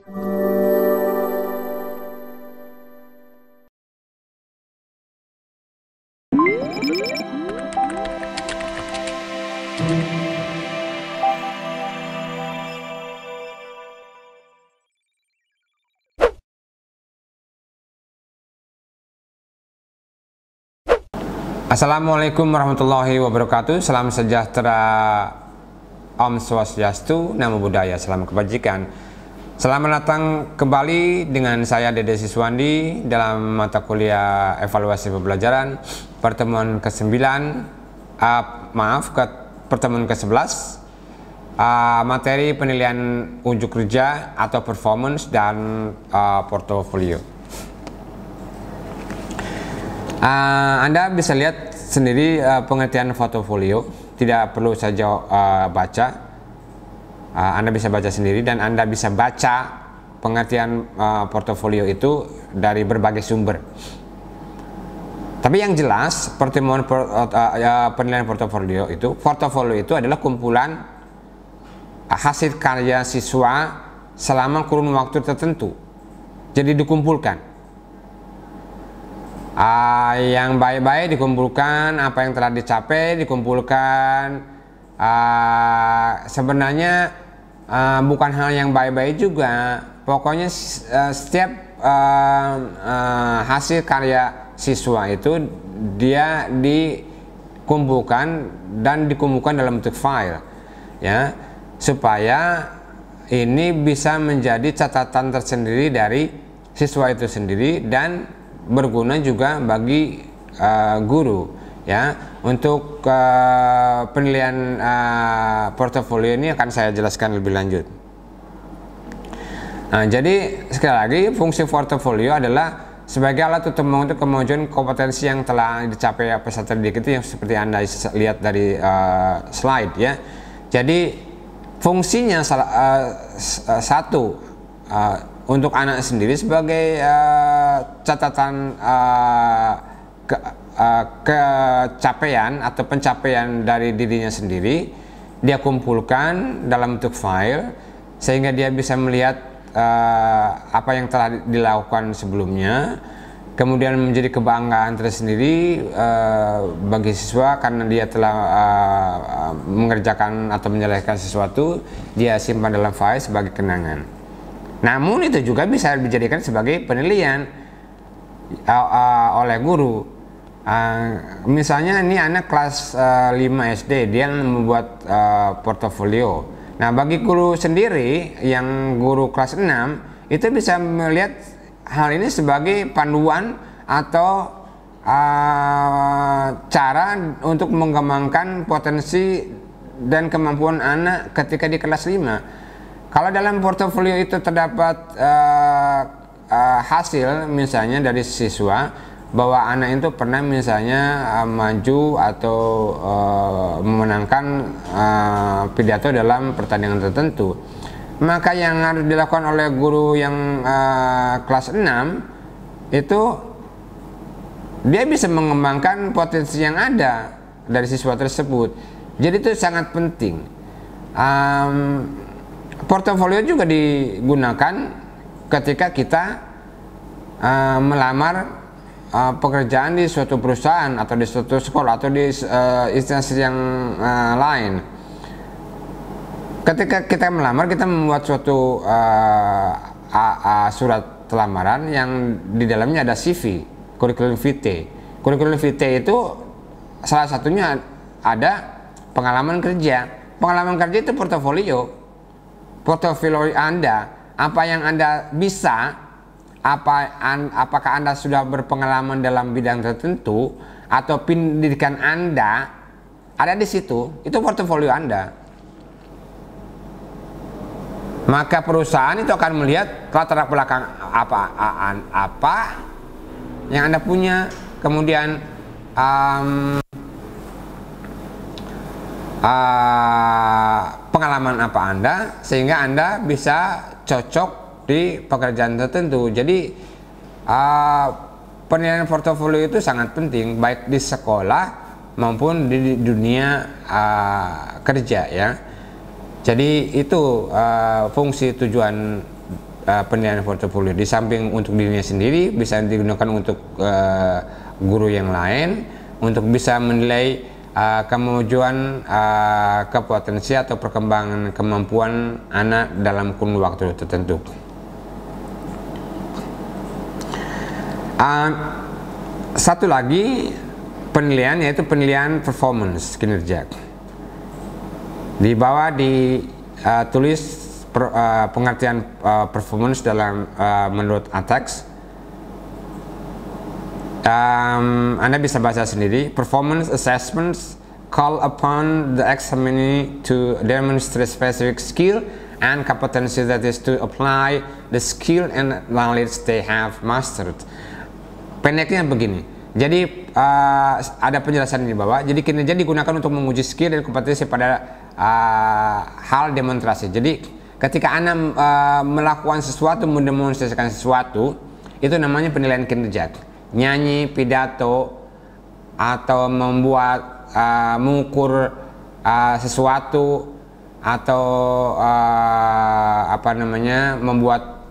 Assalamualaikum warahmatullahi wabarakatuh. Salam sejahtera, Om Swastiastu, Namo Buddhaya, salam kebajikan. Selamat datang kembali dengan saya Dede Siswandi dalam mata kuliah evaluasi pembelajaran pertemuan ke-9, pertemuan ke-11, materi penilaian unjuk kerja atau performance dan portofolio. Anda bisa lihat sendiri pengertian portofolio, tidak perlu saja baca, Anda bisa baca sendiri dan Anda bisa baca pengertian portofolio itu dari berbagai sumber. Tapi yang jelas penilaian portofolio itu adalah kumpulan hasil karya siswa selama kurun waktu tertentu, jadi dikumpulkan. Yang baik-baik dikumpulkan, apa yang telah dicapai dikumpulkan. Sebenarnya bukan hal yang baik-baik juga, pokoknya setiap hasil karya siswa itu dia dikumpulkan dan dikumpulkan dalam bentuk file, ya, supaya ini bisa menjadi catatan tersendiri dari siswa itu sendiri dan berguna juga bagi guru, ya. Untuk penilaian portofolio ini akan saya jelaskan lebih lanjut. Nah, jadi sekali lagi fungsi portofolio adalah sebagai alat untuk mengukur kemajuan kompetensi yang telah dicapai peserta didik itu, yang seperti Anda lihat dari slide, ya. Jadi fungsinya satu, untuk anak sendiri sebagai catatan kecapaian atau pencapaian dari dirinya sendiri, dia kumpulkan dalam bentuk file sehingga dia bisa melihat apa yang telah dilakukan sebelumnya, kemudian menjadi kebanggaan tersendiri bagi siswa karena dia telah mengerjakan atau menyelesaikan sesuatu, dia simpan dalam file sebagai kenangan. Namun itu juga bisa dijadikan sebagai penilaian oleh guru. Misalnya ini anak kelas 5 SD, dia membuat portofolio. Nah, bagi guru sendiri yang guru kelas 6 itu bisa melihat hal ini sebagai panduan atau cara untuk mengembangkan potensi dan kemampuan anak ketika di kelas 5. Kalau dalam portofolio itu terdapat hasil misalnya dari siswa bahwa anak itu pernah misalnya maju atau memenangkan pidato dalam pertandingan tertentu, maka yang harus dilakukan oleh guru yang kelas 6 itu dia bisa mengembangkan potensi yang ada dari siswa tersebut. Jadi itu sangat penting. Portofolio juga digunakan ketika kita melamar pekerjaan di suatu perusahaan atau di suatu sekolah atau di instansi yang lain. Ketika kita melamar, kita membuat suatu surat lamaran yang di dalamnya ada CV, curriculum vitae. Curriculum vitae itu salah satunya ada pengalaman kerja. Pengalaman kerja itu portofolio. Portofolio Anda, apa yang Anda bisa, apakah Anda sudah berpengalaman dalam bidang tertentu atau pendidikan Anda ada di situ, itu portofolio Anda. Maka perusahaan itu akan melihat latar belakang apa yang Anda punya, kemudian pengalaman apa Anda, sehingga Anda bisa cocok di pekerjaan tertentu. Jadi penilaian portofolio itu sangat penting baik di sekolah maupun di dunia kerja, ya. Jadi itu fungsi tujuan penilaian portofolio. Di samping untuk dirinya sendiri, bisa digunakan untuk guru yang lain untuk bisa menilai kemajuan, kepotensi atau perkembangan kemampuan anak dalam kurun waktu tertentu. Satu lagi penilaian, yaitu penilaian performance, kinerja. Di bawah ditulis pengertian performance dalam menurut ATAX. Anda bisa baca sendiri. Performance assessments call upon the examinee to demonstrate specific skill and competency, that is to apply the skill and knowledge they have mastered. Pendeknya begini. Jadi ada penjelasan di bawah. Jadi kinerja digunakan untuk menguji skill dan kompetensi pada hal demonstrasi. Jadi ketika Anda melakukan sesuatu, mendemonstrasikan sesuatu, itu namanya penilaian kinerja. Nyanyi, pidato, atau membuat, mengukur sesuatu, atau membuat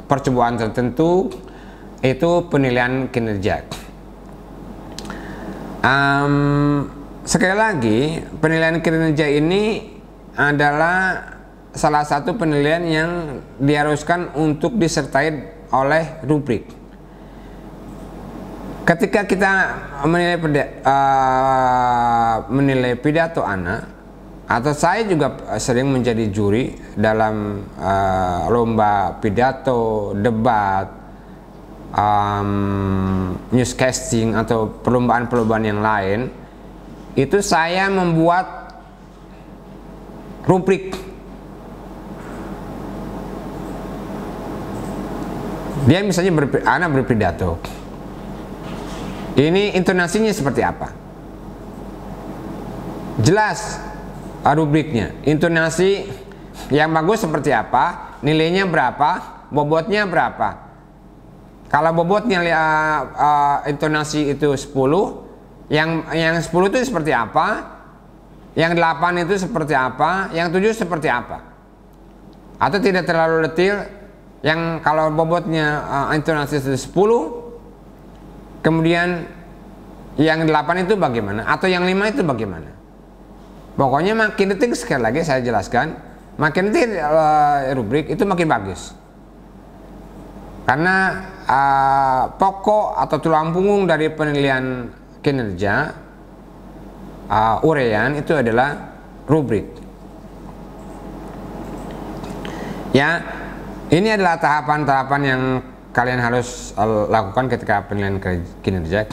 percobaan tertentu, itu penilaian kinerja. Sekali lagi, penilaian kinerja ini adalah salah satu penilaian yang diharuskan untuk disertai oleh rubrik. Ketika kita menilai pidato anak, atau saya juga sering menjadi juri dalam lomba pidato, debat, newscasting, atau perlombaan-perlombaan yang lain, itu saya membuat rubrik. Dia misalnya anak berpidato, ini intonasinya seperti apa, jelas rubriknya. Intonasi yang bagus seperti apa, nilainya berapa, bobotnya berapa. Kalau bobotnya intonasi itu 10, yang 10 itu seperti apa, yang 8 itu seperti apa, yang 7 seperti apa. Atau tidak terlalu detail, yang kalau bobotnya intonasi itu 10, kemudian yang 8 itu bagaimana, atau yang 5 itu bagaimana. Pokoknya makin detail, sekali lagi saya jelaskan, makin detail rubrik itu makin bagus. Karena pokok atau tulang punggung dari penilaian kinerja, uraian, itu adalah rubrik. Ya, ini adalah tahapan-tahapan yang kalian harus lakukan ketika penilaian kinerja.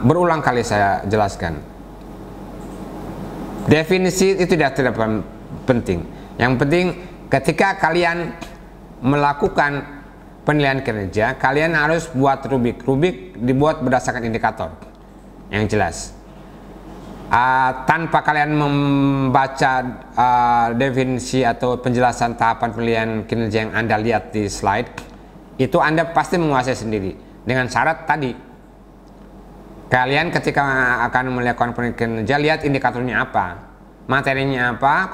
Berulang kali saya jelaskan. Definisi itu tidak penting. Yang penting ketika kalian melakukan penilaian kinerja, kalian harus buat rubrik. Rubrik dibuat berdasarkan indikator yang jelas. Tanpa kalian membaca definisi atau penjelasan tahapan penilaian kinerja yang Anda lihat di slide, itu Anda pasti menguasai sendiri. Dengan syarat tadi, kalian ketika akan melakukan penilaian kinerja, lihat indikatornya apa, materinya apa,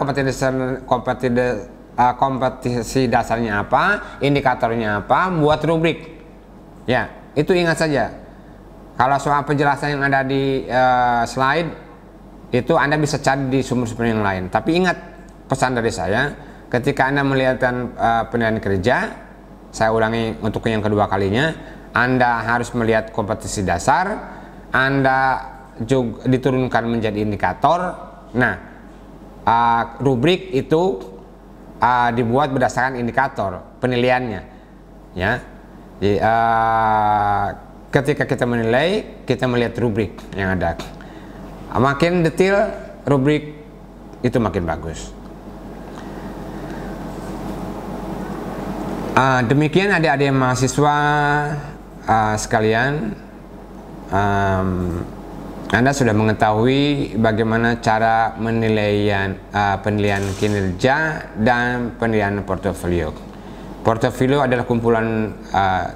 kompetisi dasarnya apa, indikatornya apa, buat rubrik. Ya, itu ingat saja. Kalau soal penjelasan yang ada di slide, itu Anda bisa cari di sumber-sumber yang lain. Tapi ingat pesan dari saya, ketika Anda melihat penilaian kerja, saya ulangi untuk yang kedua kalinya, Anda harus melihat kompetisi dasar, Anda juga diturunkan menjadi indikator. Nah, rubrik itu dibuat berdasarkan indikator penilaiannya. Ya, jadi, ketika kita menilai, kita melihat rubrik yang ada. Makin detail rubrik itu makin bagus. Demikian adik-adik mahasiswa sekalian, Anda sudah mengetahui bagaimana cara penilaian kinerja dan penilaian portofolio. Portofolio adalah kumpulan,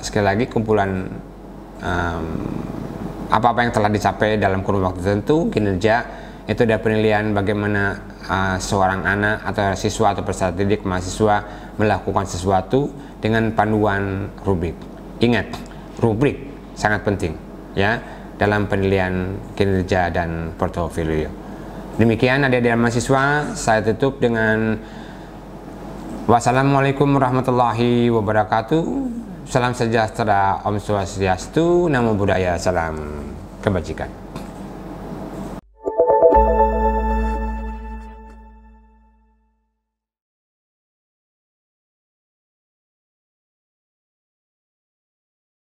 sekali lagi, kumpulan apa-apa yang telah dicapai dalam kurun waktu tertentu. Kinerja itu ada penilaian bagaimana seorang anak atau siswa atau peserta didik mahasiswa melakukan sesuatu dengan panduan rubrik. Ingat, rubrik sangat penting ya dalam penilaian kinerja dan portofolio. Demikian adik-adik mahasiswa, saya tutup dengan wassalamualaikum warahmatullahi wabarakatuh. Salam sejahtera, Om Swastiastu, Namo Buddhaya, salam kebajikan.